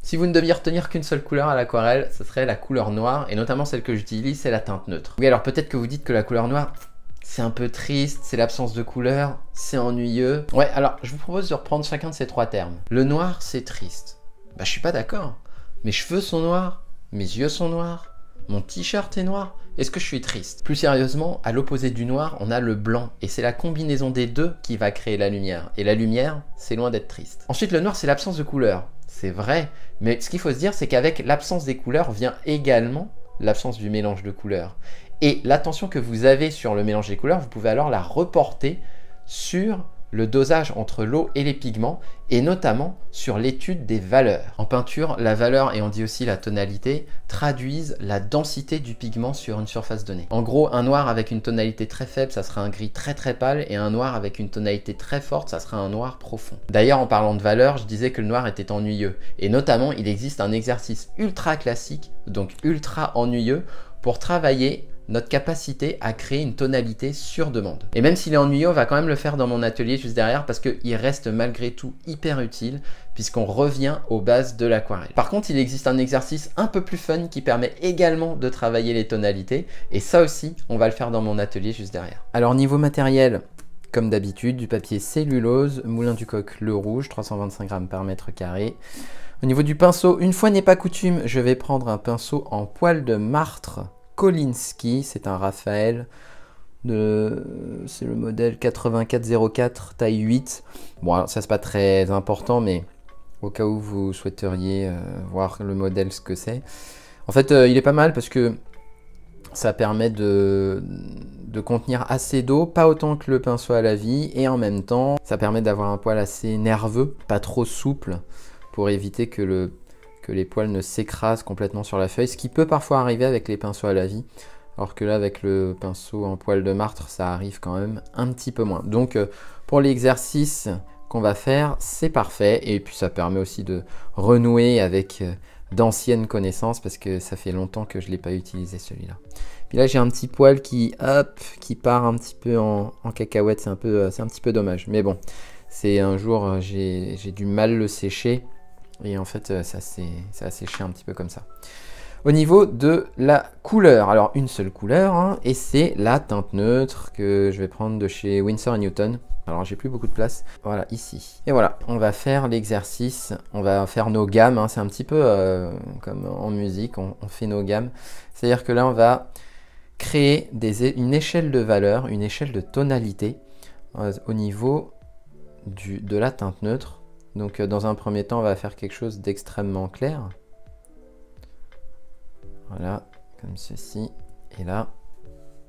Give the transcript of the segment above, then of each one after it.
Si vous ne deviez retenir qu'une seule couleur à l'aquarelle, ce serait la couleur noire, et notamment celle que j'utilise, c'est la teinte neutre. Oui, alors peut-être que vous dites que la couleur noire, c'est un peu triste, c'est l'absence de couleur, c'est ennuyeux. Ouais, alors je vous propose de reprendre chacun de ces trois termes. Le noir, c'est triste. Bah, je suis pas d'accord. Mes cheveux sont noirs, mes yeux sont noirs, mon t-shirt est noir. Est-ce que je suis triste? Plus sérieusement, à l'opposé du noir, on a le blanc. Et c'est la combinaison des deux qui va créer la lumière. Et la lumière, c'est loin d'être triste. Ensuite, le noir, c'est l'absence de couleur. C'est vrai. Mais ce qu'il faut se dire, c'est qu'avec l'absence des couleurs vient également l'absence du mélange de couleurs. Et l'attention que vous avez sur le mélange des couleurs, vous pouvez alors la reporter sur le dosage entre l'eau et les pigments, et notamment sur l'étude des valeurs. En peinture, la valeur, et on dit aussi la tonalité, traduisent la densité du pigment sur une surface donnée. En gros, un noir avec une tonalité très faible, ça sera un gris très très pâle, et un noir avec une tonalité très forte, ça sera un noir profond. D'ailleurs, en parlant de valeur, je disais que le noir était ennuyeux, et notamment, il existe un exercice ultra classique, donc ultra ennuyeux, pour travailler notre capacité à créer une tonalité sur demande. Et même s'il est ennuyeux, on va quand même le faire dans mon atelier juste derrière parce qu'il reste malgré tout hyper utile puisqu'on revient aux bases de l'aquarelle. Par contre, il existe un exercice un peu plus fun qui permet également de travailler les tonalités et ça aussi, on va le faire dans mon atelier juste derrière. Alors niveau matériel, comme d'habitude, du papier cellulose, Moulin du Coq Le Rouge, 325 grammes par mètre carré. Au niveau du pinceau, une fois n'est pas coutume, je vais prendre un pinceau en poil de martre Kolinsky, c'est un Raphaël, c'est le modèle 8404 taille 8. Bon, alors, ça c'est pas très important, mais au cas où vous souhaiteriez voir le modèle, ce que c'est. En fait, il est pas mal parce que ça permet de contenir assez d'eau, pas autant que le pinceau à la vie, et en même temps, ça permet d'avoir un poil assez nerveux, pas trop souple, pour éviter que les poils ne s'écrasent complètement sur la feuille, ce qui peut parfois arriver avec les pinceaux à la vie, alors que là avec le pinceau en poil de martre ça arrive quand même un petit peu moins. Donc pour l'exercice qu'on va faire, c'est parfait, et puis ça permet aussi de renouer avec d'anciennes connaissances parce que ça fait longtemps que je ne l'ai pas utilisé celui-là. Puis là j'ai un petit poil qui part un petit peu en cacahuète, c'est un petit peu dommage, mais bon, c'est un jour j'ai du mal le sécher. Et en fait, ça a séché un petit peu comme ça. Au niveau de la couleur, alors une seule couleur, hein, et c'est la teinte neutre que je vais prendre de chez Winsor & Newton. Alors, j'ai plus beaucoup de place. Voilà, ici. Et voilà, on va faire l'exercice. On va faire nos gammes. Hein, c'est un petit peu comme en musique, on fait nos gammes. C'est-à-dire que là, on va créer une échelle de valeur, une échelle de tonalité au niveau de la teinte neutre. Donc dans un premier temps, on va faire quelque chose d'extrêmement clair. Voilà, comme ceci. Et là,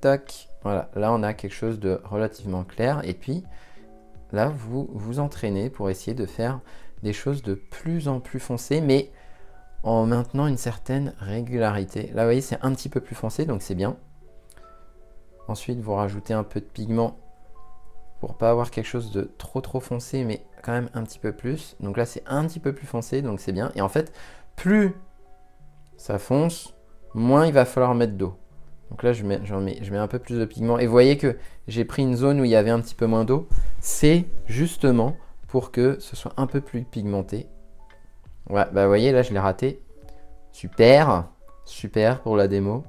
tac, voilà. Là, on a quelque chose de relativement clair. Et puis, là, vous vous entraînez pour essayer de faire des choses de plus en plus foncées, mais en maintenant une certaine régularité. Là, vous voyez, c'est un petit peu plus foncé, donc c'est bien. Ensuite, vous rajoutez un peu de pigment pour pas avoir quelque chose de trop foncé, mais quand même un petit peu plus. Donc là, c'est un petit peu plus foncé, donc c'est bien. Et en fait, plus ça fonce, moins il va falloir mettre d'eau. Donc là, je mets un peu plus de pigment. Et vous voyez que j'ai pris une zone où il y avait un petit peu moins d'eau. C'est justement pour que ce soit un peu plus pigmenté. Ouais, bah vous voyez, là, je l'ai raté. Super, super pour la démo.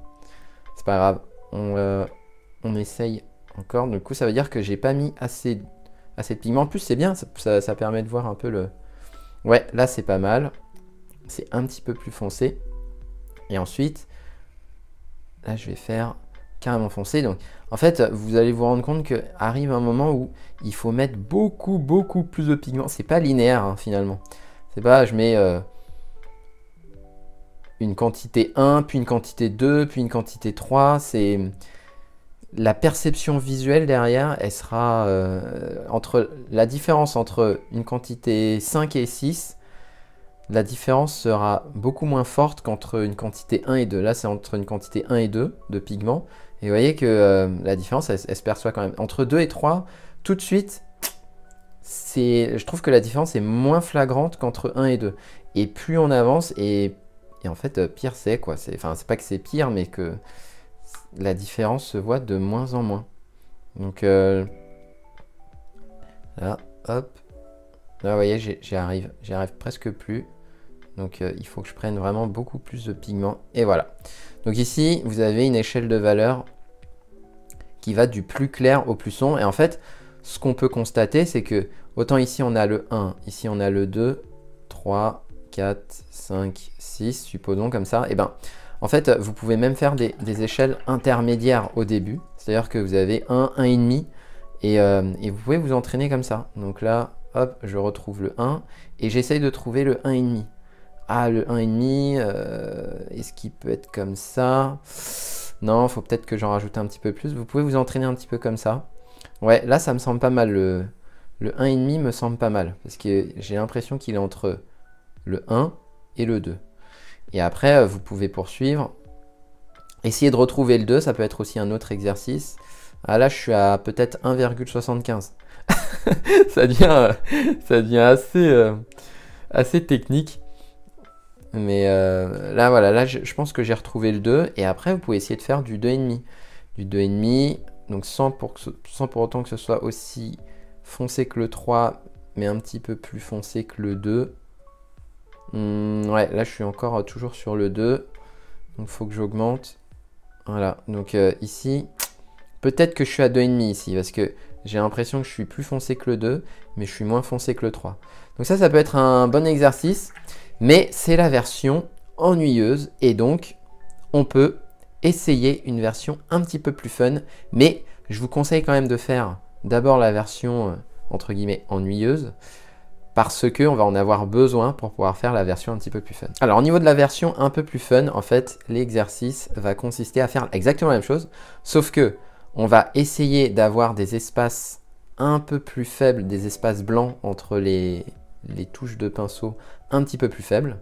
C'est pas grave, on essaye encore. Du coup, ça veut dire que j'ai pas mis assez de pigment. En plus, c'est bien, ça permet de voir un peu le... Ouais, là, c'est pas mal. C'est un petit peu plus foncé. Et ensuite, là, je vais faire carrément foncé. Donc, en fait, vous allez vous rendre compte qu'arrive un moment où il faut mettre beaucoup plus de pigment. C'est pas linéaire, hein, finalement. C'est pas, je mets une quantité 1, puis une quantité 2, puis une quantité 3. C'est... La perception visuelle derrière, elle sera la différence entre une quantité 5 et 6, la différence sera beaucoup moins forte qu'entre une quantité 1 et 2. Là, c'est entre une quantité 1 et 2 de pigment. Et vous voyez que la différence, elle se perçoit quand même. Entre 2 et 3, tout de suite, je trouve que la différence est moins flagrante qu'entre 1 et 2. Et plus on avance, et en fait, pire c'est, quoi. Enfin, c'est pas que c'est pire, mais que la différence se voit de moins en moins. Donc là, hop. Là, vous voyez, j'y arrive presque plus. Donc il faut que je prenne vraiment beaucoup plus de pigments. Et voilà. Donc ici, vous avez une échelle de valeur qui va du plus clair au plus sombre. Et en fait, ce qu'on peut constater, c'est que autant ici on a le 1, ici on a le 2, 3, 4, 5, 6, supposons comme ça. Et ben, en fait, vous pouvez même faire des échelles intermédiaires au début. C'est-à-dire que vous avez 1, 1,5 et vous pouvez vous entraîner comme ça. Donc là, hop, je retrouve le 1 et j'essaye de trouver le 1,5. Ah, le 1,5, est-ce qu'il peut être comme ça? Non, il faut peut-être que j'en rajoute un petit peu plus. Vous pouvez vous entraîner un petit peu comme ça. Ouais, là, ça me semble pas mal. Le 1,5 me semble pas mal. Parce que j'ai l'impression qu'il est entre le 1 et le 2. Et après, vous pouvez poursuivre. Essayez de retrouver le 2. Ça peut être aussi un autre exercice. Ah, là, je suis à peut-être 1,75. ça devient assez technique. Mais là, voilà, là, je pense que j'ai retrouvé le 2. Et après, vous pouvez essayer de faire du 2,5. Du 2,5, donc sans pour autant que ce soit aussi foncé que le 3, mais un petit peu plus foncé que le 2. Ouais, là, je suis encore toujours sur le 2. Donc, il faut que j'augmente. Voilà, donc ici, peut-être que je suis à 2,5 ici, parce que j'ai l'impression que je suis plus foncé que le 2, mais je suis moins foncé que le 3. Donc ça peut être un bon exercice. Mais c'est la version ennuyeuse et donc on peut essayer une version un petit peu plus fun. Mais je vous conseille quand même de faire d'abord la version entre guillemets ennuyeuse parce qu'on va en avoir besoin pour pouvoir faire la version un petit peu plus fun. Alors au niveau de la version un peu plus fun, en fait, l'exercice va consister à faire exactement la même chose, sauf que on va essayer d'avoir des espaces un peu plus faibles, des espaces blancs entre les touches de pinceau un petit peu plus faibles.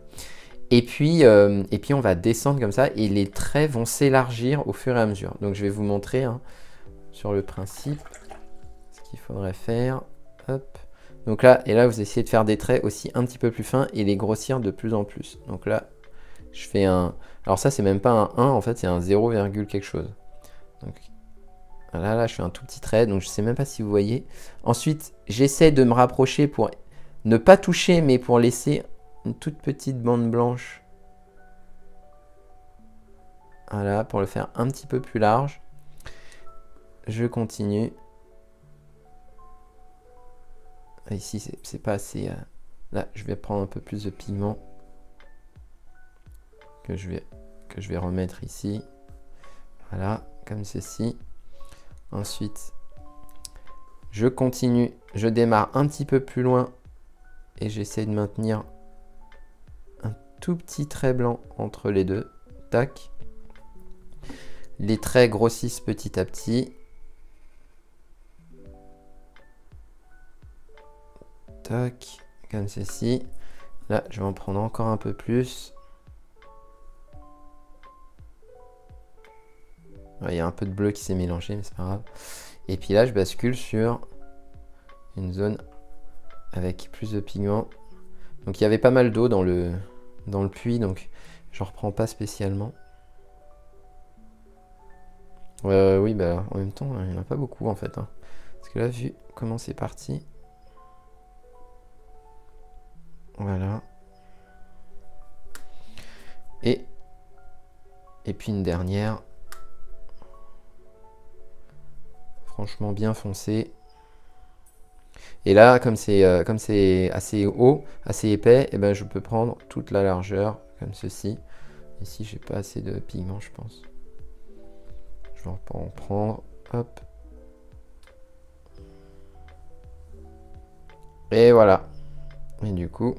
Et puis on va descendre comme ça et les traits vont s'élargir au fur et à mesure. Donc je vais vous montrer sur le principe ce qu'il faudrait faire. Hop. Donc là, et là vous essayez de faire des traits aussi un petit peu plus fins et les grossir de plus en plus. Donc là, je fais un... Alors ça, c'est même pas un 1, en fait, c'est un 0, quelque chose. Donc là, je fais un tout petit trait, donc je sais même pas si vous voyez. Ensuite, j'essaie de me rapprocher pour ne pas toucher, mais pour laisser une toute petite bande blanche. Voilà, pour le faire un petit peu plus large. Je continue. Ici, c'est pas assez... Là, je vais prendre un peu plus de pigment que je vais remettre ici. Voilà, comme ceci. Ensuite, je continue. Je démarre un petit peu plus loin et j'essaie de maintenir un tout petit trait blanc entre les deux. Tac. Les traits grossissent petit à petit. Tac, comme ceci. Là, je vais en prendre encore un peu plus. Il y a un peu de bleu qui s'est mélangé, mais c'est pas grave. Et puis là, je bascule sur une zone avec plus de pigments. Donc il y avait pas mal d'eau dans le puits, donc je reprends pas spécialement. Oui, bah en même temps, il n'y en a pas beaucoup en fait. Parce que là, vu comment c'est parti. Voilà. Et puis une dernière. Franchement bien foncé. Et là, comme c'est assez haut, assez épais, et ben je peux prendre toute la largeur comme ceci. Ici, j'ai pas assez de pigment, je pense. Je vais en prendre. Hop. Et voilà. Et du coup,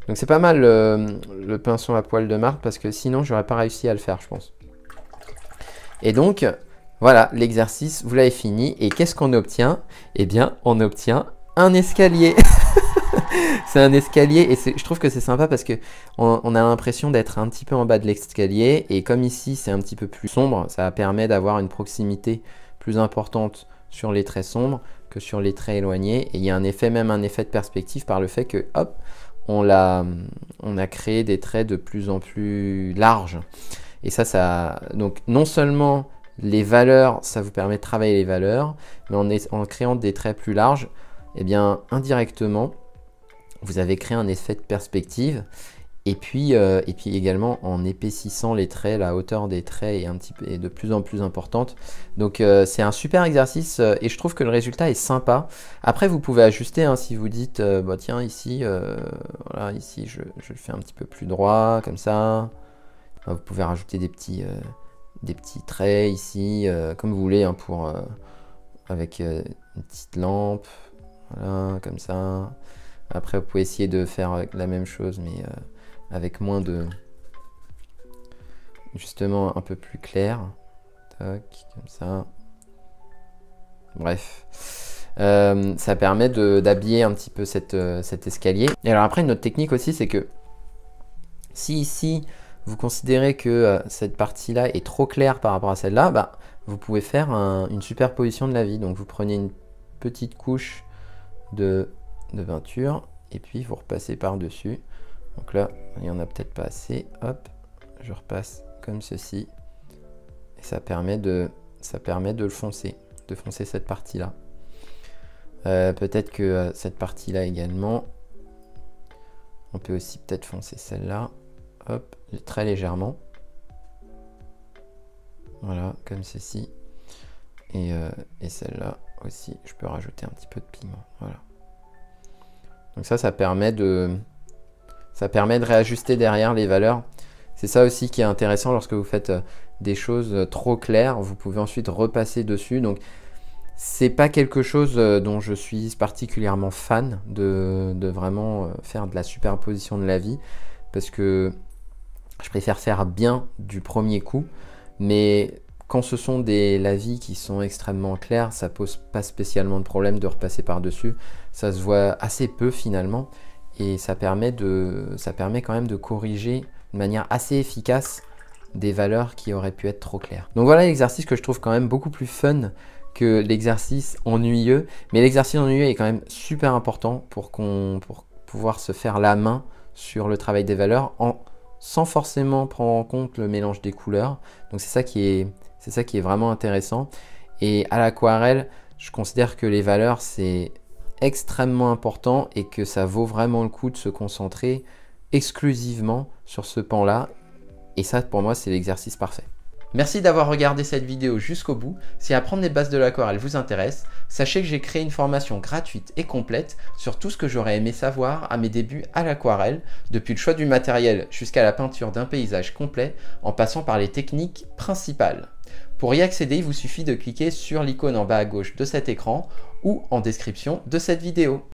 donc c'est pas mal le pinceau à poil de marque parce que sinon, j'aurais pas réussi à le faire, je pense. Et donc, voilà, l'exercice, vous l'avez fini. Et qu'est-ce qu'on obtient? Eh bien, on obtient un escalier. C'est un escalier et je trouve que c'est sympa parce que on a l'impression d'être un petit peu en bas de l'escalier. Et comme ici, c'est un petit peu plus sombre, ça permet d'avoir une proximité plus importante sur les traits sombres que sur les traits éloignés. Et il y a même un effet de perspective par le fait que, hop, on a créé des traits de plus en plus larges. Et donc non seulement les valeurs, ça vous permet de travailler les valeurs, mais en créant des traits plus larges, eh bien indirectement, vous avez créé un effet de perspective Et puis également en épaississant les traits, la hauteur des traits est de plus en plus importante. Donc c'est un super exercice et je trouve que le résultat est sympa. Après vous pouvez ajuster hein, si vous dites bah, tiens ici, voilà, ici je le fais un petit peu plus droit comme ça. Vous pouvez rajouter des petits traits ici comme vous voulez hein, avec une petite lampe, voilà comme ça. Après vous pouvez essayer de faire la même chose mais avec moins de... justement un peu plus clair. Tac, comme ça. Bref. Ça permet d'habiller un petit peu cet escalier. Et alors après, une autre technique aussi, c'est que si ici, vous considérez que cette partie-là est trop claire par rapport à celle-là, bah, vous pouvez faire une superposition de la vie. Donc vous prenez une petite couche de peinture et puis vous repassez par-dessus. Donc là, il n'y en a peut-être pas assez. Hop, je repasse comme ceci. Et ça permet de le foncer, de foncer cette partie-là. Peut-être que cette partie-là également, on peut aussi peut-être foncer celle-là. Hop, très légèrement. Voilà, comme ceci. Et celle-là aussi, je peux rajouter un petit peu de pigment. Voilà. Donc ça permet de réajuster derrière les valeurs. C'est ça aussi qui est intéressant lorsque vous faites des choses trop claires. Vous pouvez ensuite repasser dessus. Donc, c'est pas quelque chose dont je suis particulièrement fan de vraiment faire de la superposition de la vie. Parce que je préfère faire bien du premier coup. Mais quand ce sont des lavis qui sont extrêmement clairs, ça pose pas spécialement de problème de repasser par-dessus. Ça se voit assez peu finalement. Et ça permet quand même de corriger de manière assez efficace des valeurs qui auraient pu être trop claires. Donc voilà l'exercice que je trouve quand même beaucoup plus fun que l'exercice ennuyeux. Mais l'exercice ennuyeux est quand même super important pour pouvoir se faire la main sur le travail des valeurs sans forcément prendre en compte le mélange des couleurs. Donc c'est ça qui est vraiment intéressant. Et à l'aquarelle, je considère que les valeurs, c'est extrêmement important et que ça vaut vraiment le coup de se concentrer exclusivement sur ce pan-là. Et ça, pour moi, c'est l'exercice parfait. Merci d'avoir regardé cette vidéo jusqu'au bout. Si apprendre les bases de l'aquarelle vous intéresse, sachez que j'ai créé une formation gratuite et complète sur tout ce que j'aurais aimé savoir à mes débuts à l'aquarelle, depuis le choix du matériel jusqu'à la peinture d'un paysage complet, en passant par les techniques principales. Pour y accéder, il vous suffit de cliquer sur l'icône en bas à gauche de cet écran ou en description de cette vidéo.